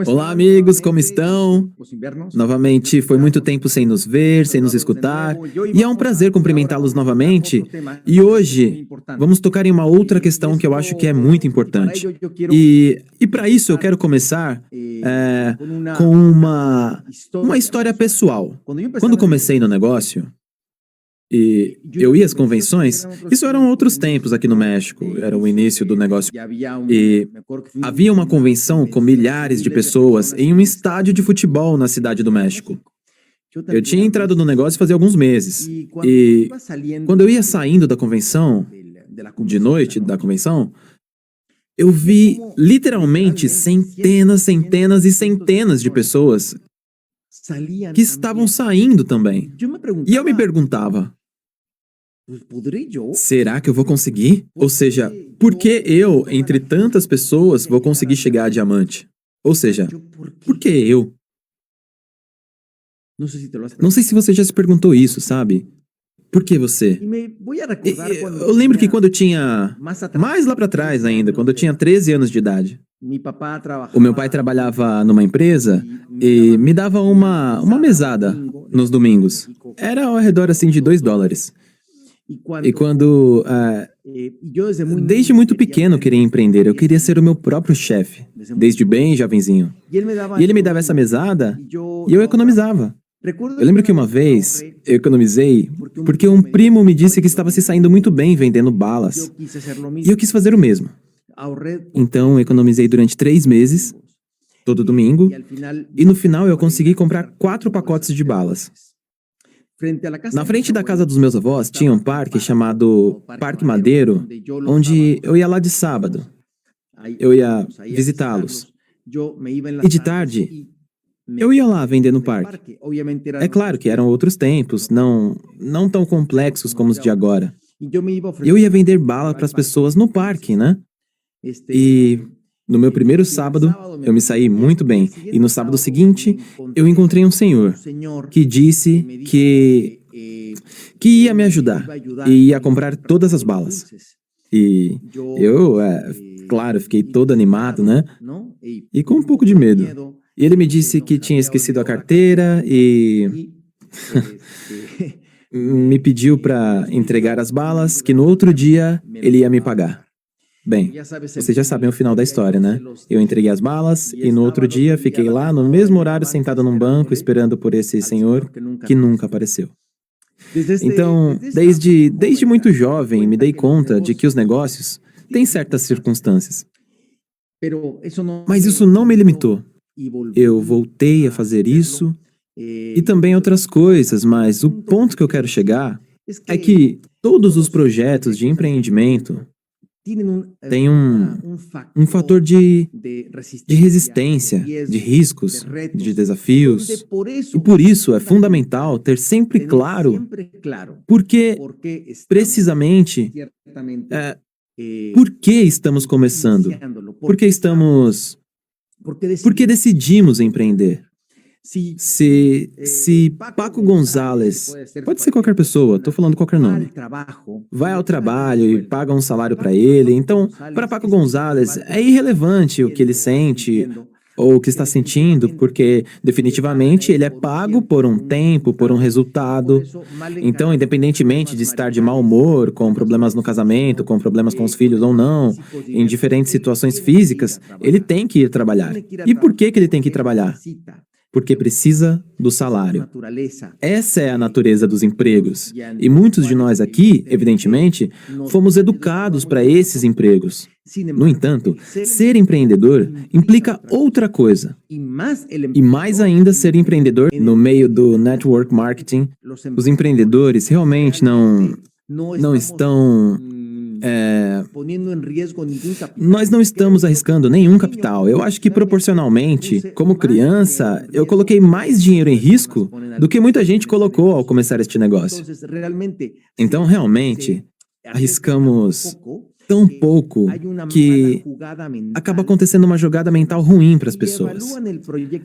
Olá, amigos, como estão? Novamente, foi muito tempo sem nos ver, sem nos escutar, e é um prazer cumprimentá-los novamente. E hoje, vamos tocar em uma outra questão que eu acho que é muito importante. E para isso, eu quero começar com uma história pessoal. Quando comecei no negócio, e eu ia às convenções, isso eram outros tempos aqui no México, era o início do negócio. E havia uma convenção com milhares de pessoas em um estádio de futebol na cidade do México. Eu tinha entrado no negócio fazia alguns meses. E quando eu ia saindo da convenção, de noite da convenção, eu vi literalmente centenas e centenas de pessoas que estavam saindo também. E eu me perguntava, será que eu vou conseguir? Ou seja, por que eu, entre tantas pessoas, vou conseguir chegar a diamante? Ou seja, por que eu? Não sei se você já se perguntou isso, sabe? Por que você? Eu lembro que quando eu tinha... mais lá pra trás ainda, quando eu tinha 13 anos de idade. O meu pai trabalhava numa empresa e me dava uma mesada nos domingos. Era ao redor assim de $2. E quando... desde muito pequeno eu queria empreender, eu queria ser o meu próprio chefe, desde bem jovenzinho. E ele me dava essa mesada e eu economizava. Eu lembro que uma vez eu economizei porque um primo me disse que estava se saindo muito bem vendendo balas. E eu quis fazer o mesmo. Então, economizei durante 3 meses, todo domingo, e no final eu consegui comprar 4 pacotes de balas. Na frente da casa dos meus avós tinha um parque chamado Parque Madeiro, onde eu ia lá de sábado. Eu ia visitá-los. E de tarde, eu ia lá vender no parque. É claro que eram outros tempos, não tão complexos como os de agora. Eu ia vender bala para as pessoas no parque, né? E no meu primeiro sábado, eu me saí muito bem. E no sábado seguinte, eu encontrei um senhor que disse que ia me ajudar e ia comprar todas as balas. E eu, claro, fiquei todo animado, né? E com um pouco de medo. E ele me disse que tinha esquecido a carteira e me pediu para entregar as balas, que no outro dia ele ia me pagar. Bem, vocês já sabem o final da história, né? Eu entreguei as balas e no outro dia fiquei lá no mesmo horário sentado num banco esperando por esse senhor que nunca apareceu. Então, desde muito jovem, me dei conta de que os negócios têm certas circunstâncias. Mas isso não me limitou. Eu voltei a fazer isso e também outras coisas, mas o ponto que eu quero chegar é que todos os projetos de empreendimento têm um fator de resistência, de riscos, de desafios. E por isso é fundamental ter sempre claro porque, precisamente, por que estamos começando? Por que decidimos empreender? Se Paco Gonzalez, pode ser qualquer pessoa, estou falando qualquer nome, vai ao trabalho e paga um salário para ele, então, para Paco Gonzalez, é irrelevante o que ele sente ou o que está sentindo, porque definitivamente ele é pago por um tempo, por um resultado. Então, independentemente de estar de mau humor, com problemas no casamento, com problemas com os filhos ou não, em diferentes situações físicas, ele tem que ir trabalhar. E por que ele tem que ir trabalhar? Porque precisa do salário. Essa é a natureza dos empregos. E muitos de nós aqui, evidentemente, fomos educados para esses empregos. No entanto, ser empreendedor implica outra coisa. E mais ainda ser empreendedor no meio do network marketing. Os empreendedores realmente não estão... nós não estamos arriscando nenhum capital. Eu acho que proporcionalmente, como criança, eu coloquei mais dinheiro em risco do que muita gente colocou ao começar este negócio. Então, realmente, arriscamos tão pouco que acaba acontecendo uma jogada mental ruim para as pessoas.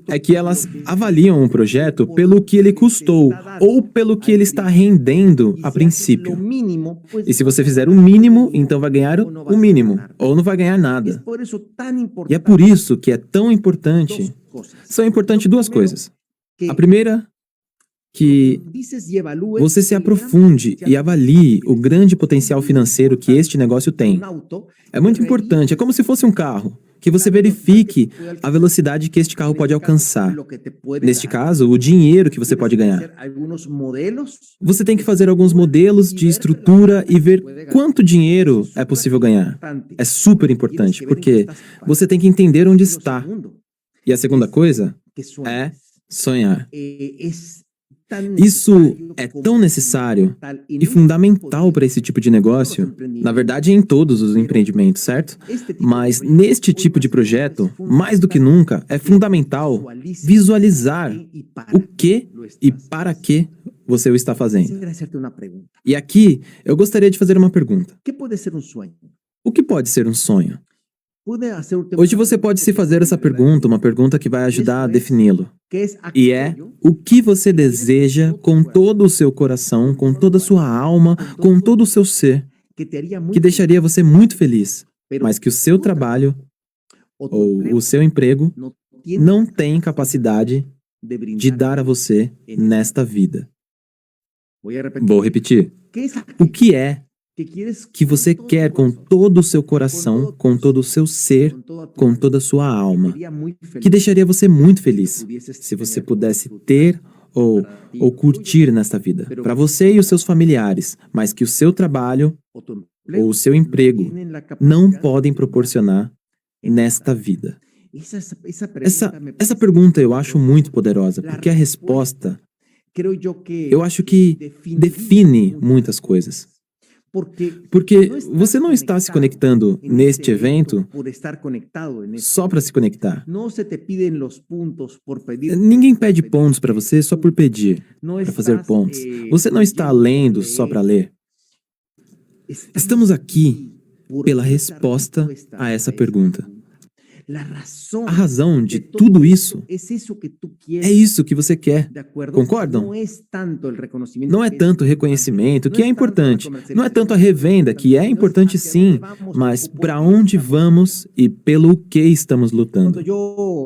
É que elas avaliam um projeto pelo que ele custou ou pelo que ele está rendendo a princípio. E se você fizer o mínimo, então vai ganhar o mínimo, ou não vai ganhar nada. E é por isso que é tão importante. São importantes duas coisas. A primeira, que você se aprofunde e avalie o grande potencial financeiro que este negócio tem. É muito importante, é como se fosse um carro, que você verifique a velocidade que este carro pode alcançar. Neste caso, o dinheiro que você pode ganhar. Você tem que fazer alguns modelos de estrutura e ver quanto dinheiro é possível ganhar. É super importante, porque você tem que entender onde está. E a segunda coisa é sonhar. Isso é tão necessário e fundamental para esse tipo de negócio, na verdade em todos os empreendimentos, certo? Mas neste tipo de projeto, mais do que nunca, é fundamental visualizar o que e para que você o está fazendo. E aqui, eu gostaria de fazer uma pergunta. O que pode ser um sonho? Hoje você pode se fazer essa pergunta, uma pergunta que vai ajudar a defini-lo. E é, o que você deseja com todo o seu coração, com toda a sua alma, com todo o seu ser, que deixaria você muito feliz, mas que o seu trabalho ou o seu emprego não tem capacidade de dar a você nesta vida. Vou repetir. O que é que você quer com todo o seu coração, com todo o seu ser, com toda a sua alma, que deixaria você muito feliz, se você pudesse ter ou curtir nesta vida, para você e os seus familiares, mas que o seu trabalho ou o seu emprego não podem proporcionar nesta vida. Essa pergunta eu acho muito poderosa, porque a resposta, eu acho que define muitas coisas. Porque você não está se conectando neste evento só para se conectar. Ninguém pede pontos para você só por pedir, para fazer pontos. Você não está lendo só para ler. Estamos aqui pela resposta a essa pergunta. A razão de tudo isso é isso que você quer. Concordam? Não é tanto o reconhecimento, que é importante. Não é tanto a revenda, que é importante sim, mas para onde vamos e pelo que estamos lutando.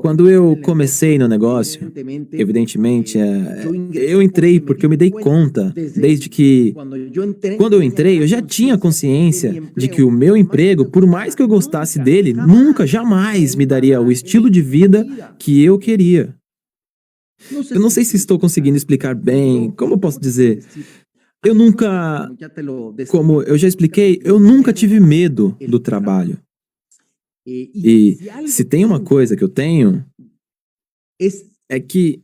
Quando eu comecei no negócio, evidentemente, eu entrei porque eu me dei conta, desde que... Quando eu entrei, eu já tinha consciência de que o meu emprego, por mais que eu gostasse dele, nunca, jamais me daria o estilo de vida que eu queria. Eu não sei se estou conseguindo explicar bem, como eu posso dizer? Eu nunca, como eu já expliquei, eu nunca tive medo do trabalho. E se tem uma coisa que eu tenho, é que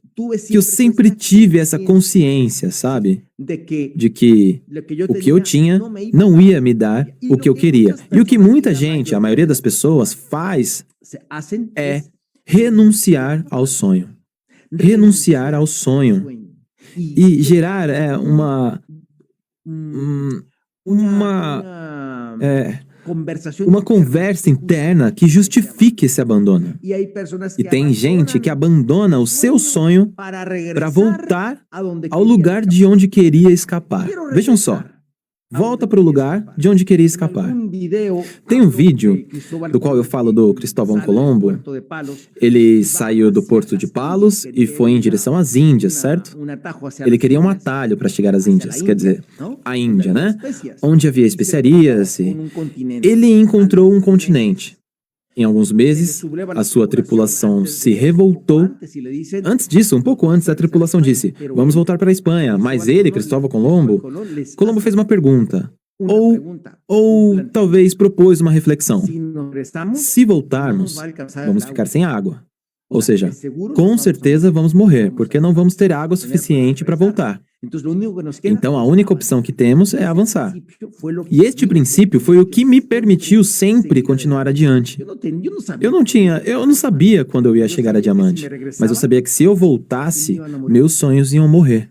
eu sempre tive essa consciência, sabe? De que o que eu tinha não ia me dar o que eu queria. E o que muita gente, a maioria das pessoas, faz é renunciar ao sonho. Renunciar ao sonho. E gerar uma conversa interna que justifique esse abandono. E tem gente que abandona o seu sonho para voltar ao lugar de onde queria escapar. Vejam só. Volta para o lugar de onde queria escapar. Tem um vídeo do qual eu falo do Cristóvão Colombo. Ele saiu do Porto de Palos e foi em direção às Índias, certo? Ele queria um atalho para chegar às Índias, quer dizer, a Índia, né? Onde havia especiarias. Ele encontrou um continente. Em alguns meses, a sua tripulação se revoltou. Antes disso, um pouco antes, a tripulação disse, vamos voltar para a Espanha. Mas ele, Cristóvão Colombo fez uma pergunta. Ou talvez propôs uma reflexão. Se voltarmos, vamos ficar sem água. Ou seja, com certeza vamos morrer, porque não vamos ter água suficiente para voltar. Então, a única opção que temos é avançar. E este princípio foi o que me permitiu sempre continuar adiante. Eu não sabia quando eu ia chegar a diamante, mas eu sabia que se eu voltasse, meus sonhos iam morrer.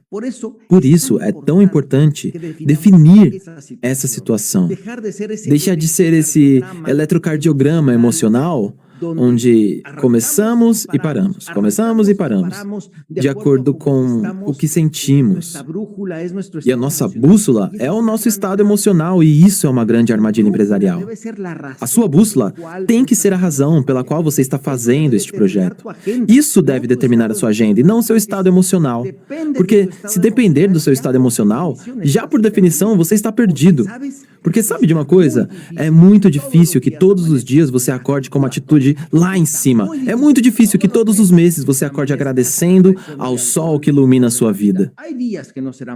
Por isso, é tão importante definir essa situação. Deixar de ser esse eletrocardiograma emocional onde começamos e paramos, de acordo com o que sentimos. E a nossa bússola é o nosso estado emocional, e isso é uma grande armadilha empresarial. A sua bússola tem que ser a razão pela qual você está fazendo este projeto. Isso deve determinar a sua agenda, e não o seu estado emocional. Porque se depender do seu estado emocional, já por definição você está perdido. Porque sabe de uma coisa? É muito difícil que todos os dias você acorde com uma atitude lá em cima. É muito difícil que todos os meses você acorde agradecendo ao sol que ilumina a sua vida.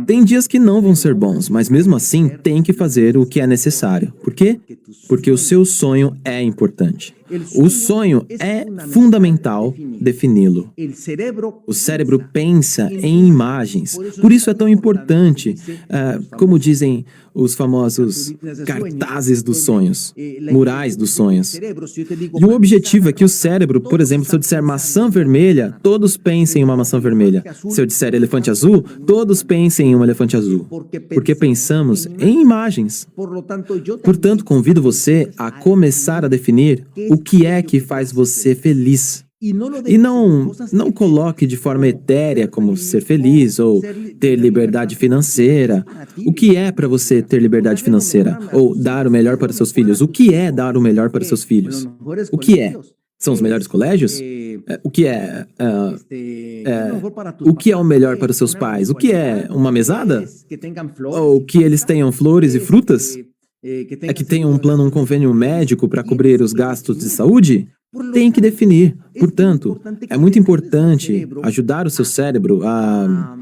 Tem dias que não vão ser bons, mas mesmo assim tem que fazer o que é necessário. Por quê? Porque o seu sonho é importante. O sonho é fundamental defini-lo. O cérebro pensa em imagens. Por isso é tão importante, como dizem os famosos cartazes dos sonhos, murais dos sonhos. E o objetivo é que o cérebro, por exemplo, se eu disser maçã vermelha, todos pensem em uma maçã vermelha. Se eu disser elefante azul, todos pensem em um elefante azul. Porque pensamos em imagens. Portanto, convido você a começar a definir o que é que faz você feliz. E não coloque de forma etérea como ser feliz ou ter liberdade financeira. O que é para você ter liberdade financeira? Ou dar o melhor para seus filhos? O que é dar o melhor para seus filhos? O que é? São os melhores colégios? O que é? O que é o melhor para os seus pais? O que é? Uma mesada? Ou que eles tenham flores e frutas? É que tenham um convênio médico para cobrir os gastos de saúde? Tem que definir. Portanto, é muito importante ajudar o seu cérebro a...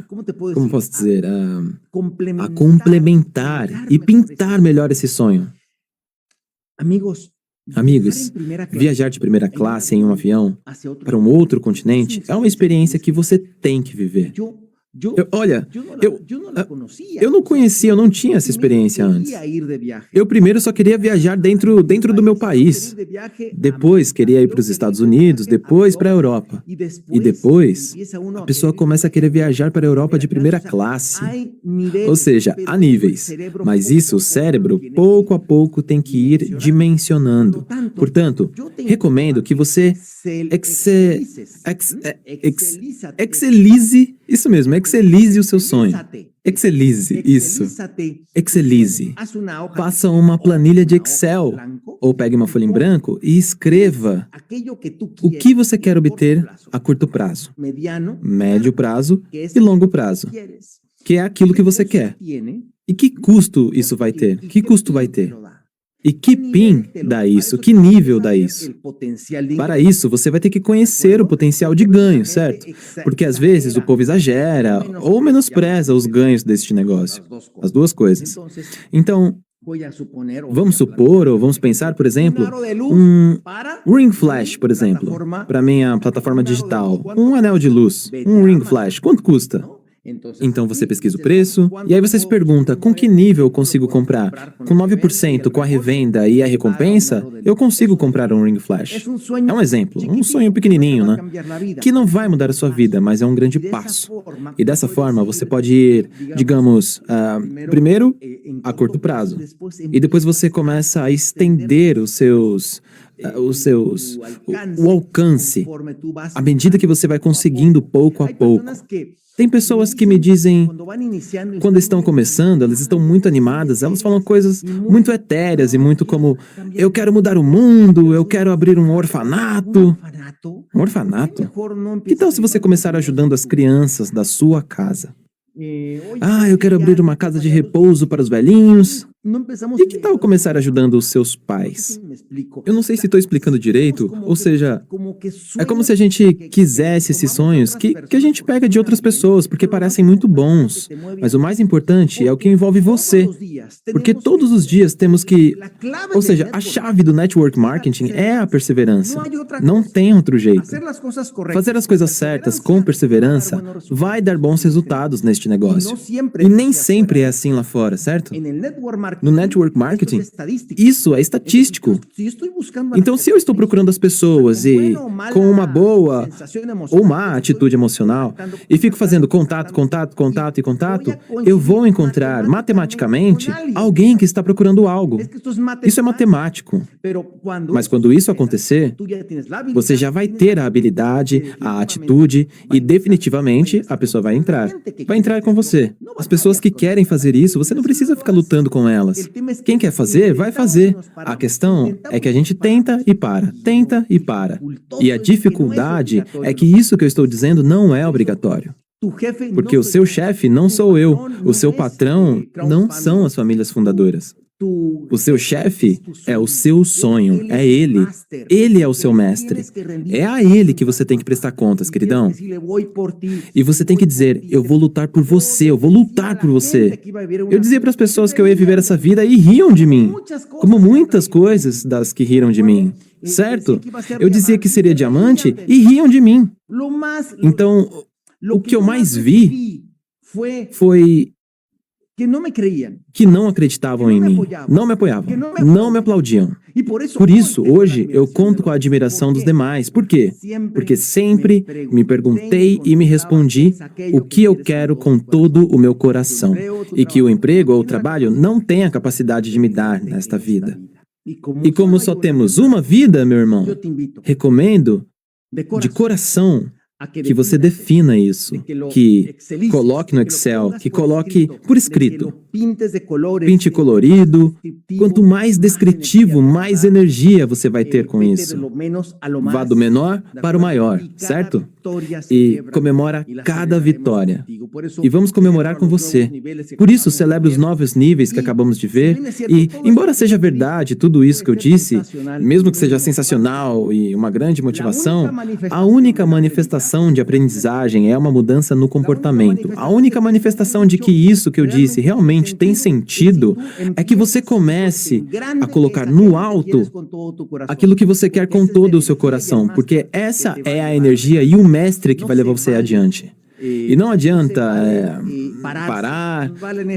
como posso dizer? A complementar e pintar melhor esse sonho. Amigos, viajar de primeira classe em um avião para um outro continente é uma experiência que você tem que viver. Eu não conhecia, eu não tinha essa experiência antes. Eu primeiro só queria viajar dentro do meu país. Depois queria ir para os Estados Unidos, depois para a Europa. E depois, a pessoa começa a querer viajar para a Europa de primeira classe. Ou seja, há níveis. Mas isso o cérebro, pouco a pouco, tem que ir dimensionando. Portanto, recomendo que você excelize, isso mesmo, excelize o seu sonho. Excelize, isso. Excelize. Faça uma planilha de Excel, ou pegue uma folha em branco e escreva o que você quer obter a curto prazo, médio prazo e longo prazo, que é aquilo que você quer. E que custo isso vai ter? Que custo vai ter? E que PIN dá isso? Que nível dá isso? Para isso, você vai ter que conhecer o potencial de ganho, certo? Porque às vezes o povo exagera ou menospreza os ganhos deste negócio. As duas coisas. Então, vamos supor, ou vamos pensar, por exemplo, um Ring Flash, por exemplo, para minha plataforma digital. Um anel de luz, um Ring Flash, quanto custa? Então você pesquisa o preço, e aí você se pergunta, com que nível eu consigo comprar? Com 9% com a revenda e a recompensa, eu consigo comprar um Ring Flash. É um exemplo, um sonho pequenininho, né? Que não vai mudar a sua vida, mas é um grande passo. E dessa forma, você pode ir, digamos, primeiro a curto prazo. E depois você começa a estender o alcance, à medida que você vai conseguindo pouco a pouco. Tem pessoas que me dizem, quando estão começando, elas estão muito animadas, elas falam coisas muito etéreas e muito como, eu quero mudar o mundo, eu quero abrir um orfanato. Um orfanato? Que tal se você começar ajudando as crianças da sua casa? Eu quero abrir uma casa de repouso para os velhinhos. E que tal começar ajudando os seus pais? Eu não sei se estou explicando direito, ou seja, é como se a gente quisesse esses sonhos que a gente pega de outras pessoas, porque parecem muito bons. Mas o mais importante é o que envolve você. Porque todos os dias temos que... Ou seja, a chave do network marketing é a perseverança. Não tem outro jeito. Fazer as coisas certas com perseverança vai dar bons resultados neste negócio. E nem sempre é assim lá fora, certo? No network marketing, isso é estatístico. Então, se eu estou procurando as pessoas e com uma boa ou má atitude emocional e fico fazendo contato, eu vou encontrar matematicamente alguém que está procurando algo. Isso é matemático. Mas quando isso acontecer, você já vai ter a habilidade, a atitude e definitivamente a pessoa vai entrar. Vai entrar com você. As pessoas que querem fazer isso, você não precisa ficar lutando com elas. Quem quer fazer, vai fazer. A questão é que a gente tenta e para, tenta e para. E a dificuldade é que isso que eu estou dizendo não é obrigatório. Porque o seu chefe não sou eu, o seu patrão não são as famílias fundadoras. O seu chefe é o seu sonho, é ele. Ele é o seu mestre. É a ele que você tem que prestar contas, queridão. E você tem que dizer, eu vou lutar por você, eu vou lutar por você. Eu dizia para as pessoas que eu ia viver essa vida e riam de mim. Como muitas coisas das que riram de mim. Certo? Eu dizia que seria diamante e riam de mim. Então, o que eu mais vi foi que não acreditavam em mim, não me apoiavam, não me aplaudiam. Por isso, hoje, eu conto com a admiração dos demais. Por quê? Porque sempre me perguntei e me respondi o que eu quero com todo o meu coração. E que o emprego ou o trabalho não tem a capacidade de me dar nesta vida. E como só temos uma vida, meu irmão, recomendo de coração que você defina isso, que coloque no Excel, que coloque por escrito. Pinte colorido. Quanto mais descritivo, mais energia você vai ter com isso. Vá do menor para o maior, certo? E comemora cada vitória. E vamos comemorar com você. Por isso, celebre os novos níveis que acabamos de ver. E, embora seja verdade tudo isso que eu disse, mesmo que seja sensacional e uma grande motivação, a única manifestação de aprendizagem é uma mudança no comportamento. A única manifestação de que isso que eu disse realmente tem sentido é que você comece a colocar no alto aquilo que você quer com todo o seu coração, porque essa é a energia e o mestre que vai levar você adiante. E não adianta parar,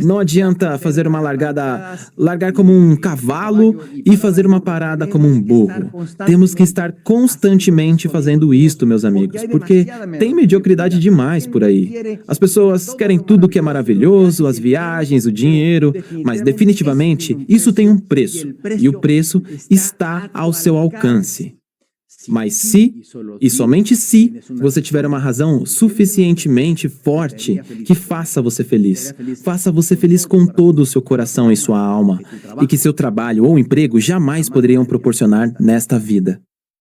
não adianta fazer uma largar como um cavalo e fazer uma parada como um burro. Temos que estar constantemente fazendo isto, meus amigos, porque tem mediocridade demais por aí. As pessoas querem tudo que é maravilhoso, as viagens, o dinheiro, mas definitivamente isso tem um preço, e o preço está ao seu alcance. Mas se, e somente se, você tiver uma razão suficientemente forte que faça você feliz. Faça você feliz com todo o seu coração e sua alma. E que seu trabalho ou emprego jamais poderiam proporcionar nesta vida.